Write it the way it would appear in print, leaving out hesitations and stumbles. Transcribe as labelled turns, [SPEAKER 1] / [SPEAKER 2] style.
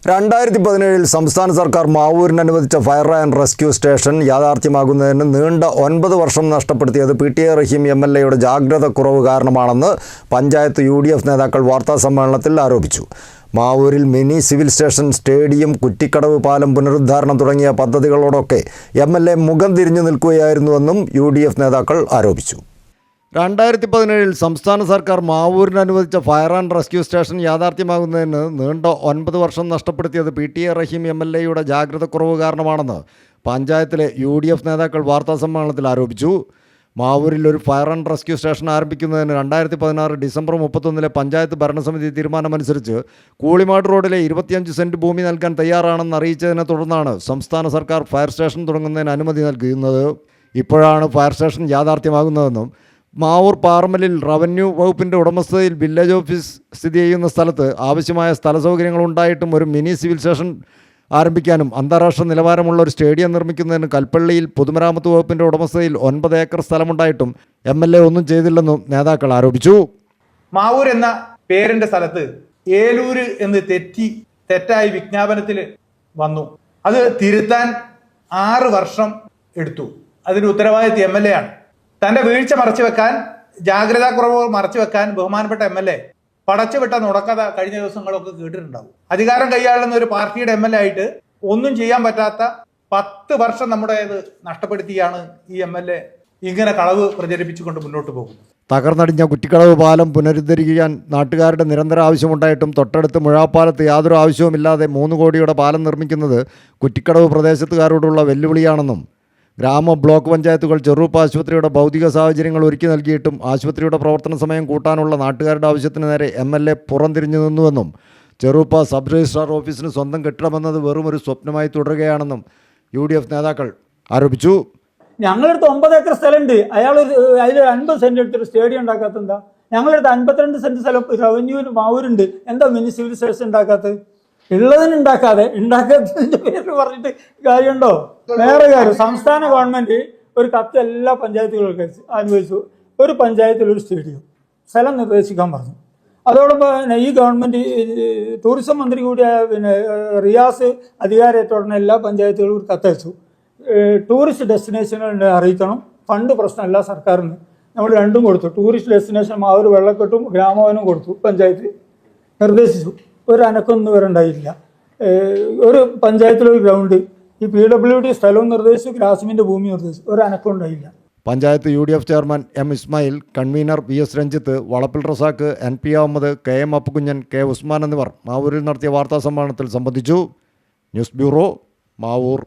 [SPEAKER 1] 2017 സംസ്ഥാന സർക്കാർ മാവൂരിന് അനുവദിച്ച ഫയർ ആൻഡ് റെസ്ക്യൂ സ്റ്റേഷൻ യാഥാർത്ഥ്യമാകുന്നതിന് നീണ്ട 9 വർഷം നഷ്ടപ്പെടുത്തിയത് പി.ടി.എ. റഹീം എം.എൽ.എയുടെ ജാഗ്രതക്കുറവ് കാരണമാണെന്ന് പഞ്ചായത്ത് യു.ഡി.എഫ് നേതാക്കൾ വാർത്താസമ്മേളനത്തിൽ ആരോപിച്ചു. മാവൂരിൽ mini civil station, stadium, Kuttikkadavu പാലം പുനരുദ്ധാരണം തുടങ്ങിയ പദ്ധതികളോടൊക്കെ എം.എൽ.എ. മുഖം തിരിഞ്ഞു നിൽക്കുകയായിരുന്നുവെന്നും യു.ഡി.എഫ് നേതാക്കൾ ആരോപിച്ചു. 2017 സംസ്ഥാന സർക്കാർ മാവൂരിന് അനുവദിച്ച ഫയർ ആൻഡ് റെസ്ക്യൂ സ്റ്റേഷൻ യാഥാർത്ഥ്യമാകുന്നതിന് നീണ്ട 9 വർഷം നഷ്ടപ്പെടുത്തിയത് പി.ടി.എ. റഹീം എം.എൽ.എയുടെ ജാഗ്രതക്കുറവ് കാരണമാണെന്ന് പഞ്ചായത്തിലെ യു.ഡി.എഫ് നേതാക്കൾ വാർത്താസമ്മേളനത്തിൽ ആരോപിച്ചു. മാവൂരിൽ ഒരു ഫയർ ആൻഡ് റെസ്ക്യൂ സ്റ്റേഷൻ ആരംഭിക്കുന്നതിന് 2016 ഡിസംബർ 31 പഞ്ചായത്ത് ഭരണസമിതി തീരുമാനമനുസരിച്ച് കൂളിമാട് റോഡിലെ 25 സെൻറ്റ് ഭൂമി നൽകാൻ തയ്യാറാണെന്ന് അറിയിച്ചതിനെ തുടർന്നാണ് സംസ്ഥാന സർക്കാർ ഫയർ സ്റ്റേഷൻ തുടങ്ങുന്നതിന് അനുമതി നൽകുന്നത്. ഇപ്പോഴാണ് ഫയർ സ്റ്റേഷൻ യാഥാർത്ഥ്യമാകുന്നതെന്നും മാവൂർ പാറമ്മലിൽ റവന്യൂ വകുപ്പിൻ്റെ ഉടമസ്ഥതയിൽ വില്ലേജ് ഓഫീസ് സ്ഥിതി ചെയ്യുന്ന സ്ഥലത്ത് ആവശ്യമായ സ്ഥല സൗകര്യങ്ങളുണ്ടായിട്ടും ഒരു മിനി സിവിൽ സ്റ്റേഷൻ ആരംഭിക്കാനും അന്താരാഷ്ട്ര നിലവാരമുള്ള ഒരു സ്റ്റേഡിയം നിർമ്മിക്കുന്നതിന് കൽപ്പള്ളിയിൽ പൊതുമരാമത്ത് വകുപ്പിൻ്റെ ഉടമസ്ഥതയിൽ 9 ഏക്കർ സ്ഥലമുണ്ടായിട്ടും എം.എൽ.എ. ഒന്നും ചെയ്തില്ലെന്നും നേതാക്കൾ ആരോപിച്ചു.
[SPEAKER 2] മാവൂർ എന്ന പേരിൻ്റെ സ്ഥലത്ത് ഏലൂര് എന്ന് തെറ്റായി വിജ്ഞാപനത്തിൽ വന്നു. അത് തിരുത്താൻ 6 വർഷം എടുത്തു. അതിന് ഉത്തരവാദിത്വം എം.എൽ.എ. ആണ്. തന്റെ വീഴ്ച മറച്ചുവെക്കാൻ, ജാഗ്രതാക്കുറവ് മറച്ചുവെക്കാൻ ബഹുമാനപ്പെട്ട എം.എൽ.എ. പടച്ചുവിട്ട നുടക്കഥ കഴിഞ്ഞ ദിവസങ്ങളൊക്കെ കേട്ടിട്ടുണ്ടാവും. അധികാരം കൈയാളുന്ന ഒരു പാർട്ടിയുടെ എം.എൽ.എ. ആയിട്ട് ഒന്നും ചെയ്യാൻ പറ്റാത്ത 10 വർഷം നമ്മുടെ നഷ്ടപ്പെടുത്തിയാണ് ഈ എം.എൽ.എ. ഇങ്ങനെ കളവ് പ്രചരിപ്പിച്ചുകൊണ്ട് മുന്നോട്ട് പോകുന്നത്.
[SPEAKER 1] തകർന്നടിഞ്ഞ കുറ്റിക്കടവ് പാലം പുനരുദ്ധരിക്കാൻ നാട്ടുകാരുടെ നിരന്തര ആവശ്യമുണ്ടായിട്ടും തൊട്ടടുത്ത് മുഴാപ്പാലത്ത് യാതൊരു ആവശ്യവുമില്ലാതെ 3 കോടിയുടെ പാലം നിർമ്മിക്കുന്നത് കുറ്റിക്കടവ് പ്രദേശത്തുകാരോടുള്ള വെല്ലുവിളിയാണെന്നും ബ്ലോക്ക് പഞ്ചായത്തുകൾ ചെറുപ്പ ആശുപത്രിയുടെ ഭൗതിക സാഹചര്യങ്ങൾ ഒരുക്കി നൽകിയിട്ടും ആശുപത്രിയുടെ പ്രവർത്തന സമയം കൂട്ടാനുള്ള നാട്ടുകാരുടെ ആവശ്യത്തിന് നേരെ എം.എൽ.എ. പുറംതിരിഞ്ഞു നിന്നുവെന്നും ചെറുപ്പ സബ് രജിസ്ട്രാർ ഓഫീസിന് സ്വന്തം കെട്ടിടമെന്നത് വെറും ഒരു സ്വപ്നമായി തുടരുകയാണെന്നും യു.ഡി.എഫ് നേതാക്കൾ ആരോപിച്ചു.
[SPEAKER 3] ഞങ്ങളടുത്ത് 9 ഏക്കർ സ്ഥലമുണ്ട്. അയാൾ അതിൽ 50 സെൻറ്റ് എടുത്തിട്ട് സ്റ്റേഡിയം ഉണ്ടാക്കാത്ത എന്താ? ഞങ്ങളടുത്ത് 52 സെൻറ്റ് സ്ഥലം റവന്യൂവിന് മാവൂരുണ്ട്. എന്താ മിനി സിവിൽ സ്റ്റേഷൻ ഉണ്ടാക്കാത്തത്? ഉണ്ടാക്കാത്തതിന്റെ പേര് പറഞ്ഞിട്ട് കാര്യമുണ്ടോ? വേറെ കാര്യം, സംസ്ഥാന ഗവൺമെന്റ് ഒരു കത്ത് എല്ലാ പഞ്ചായത്തുകൾക്കും അനുവദിച്ചു. ഒരു പഞ്ചായത്തിൽ ഒരു സ്റ്റേഡിയം സ്ഥലം നിർദ്ദേശിക്കാൻ പറഞ്ഞു. അതോടൊപ്പം ഈ ഗവൺമെന്റ് ടൂറിസം മന്ത്രി കൂടിയായ റിയാസ് അധികാരമേറ്റ ഉടനെ എല്ലാ പഞ്ചായത്തുകളും ഒരു കത്തയച്ചു. ടൂറിസ്റ്റ് ഡെസ്റ്റിനേഷനുകൾ അറിയിക്കണം. ഫണ്ട് പ്രശ്നമല്ല സർക്കാരിന്. നമ്മൾ രണ്ടും കൊടുത്തു. ടൂറിസ്റ്റ് ഡെസ്റ്റിനേഷൻ മാവൂർ വെള്ളക്കെട്ടും ഗ്രാമവനും കൊടുത്തു. പഞ്ചായത്ത് നിർദ്ദേശിച്ചു. ഒരു അനക്കൊന്നും വരണ്ടായില്ല. ഒരു പഞ്ചായത്തിലൊരു ഗ്രൗണ്ട്, ഈ PWD സ്ഥലവും നിർദ്ദേശിച്ചു, ഗ്രാസിമിൻ്റെ ഭൂമി നിർദ്ദേശിച്ചു. ഒരു അനക്കം ഉണ്ടായില്ല.
[SPEAKER 1] Panchayat UDF chairman M. Ismail, convener VS. Ranjith, വളപ്പിൽ Razak, N.P. Ahmed, K.M. Appukunjan, K. Usman എന്നിവർ മാവൂരിൽ നടത്തിയ വാർത്താസമ്മേളനത്തിൽ സംബന്ധിച്ചു. News bureau, Mavoor.